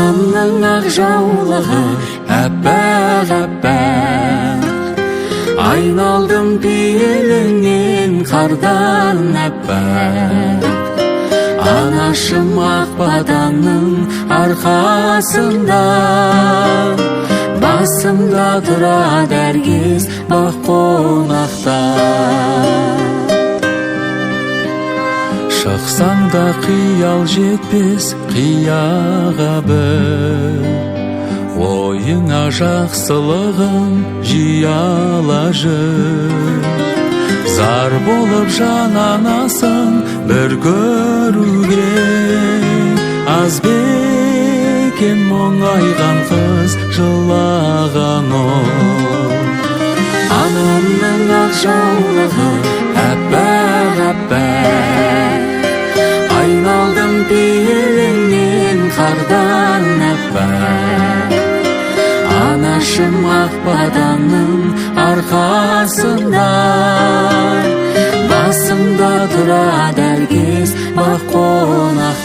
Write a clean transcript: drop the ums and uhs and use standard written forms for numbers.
Анамның ақ жаулығы әппақ-әппақ, айналдым пейіліңнен қардан әппақ. Анашым ақ батанның арқасында, басымда тұрады әркез бақ қонақта. Шықсаң да қиял жетпес қияға бір, ойыңа жақсылығын жияла жүр. Зар болып жананасың бір көруге, аз бекен мұңайған қыз жылаған ол. Анамның ақ жаулығы әппақ-әппақ, айналдым пейіліңнен қардан әппақ. Анашым ақ батанның арқасында, басымда тұрады әркез бақ қонақ.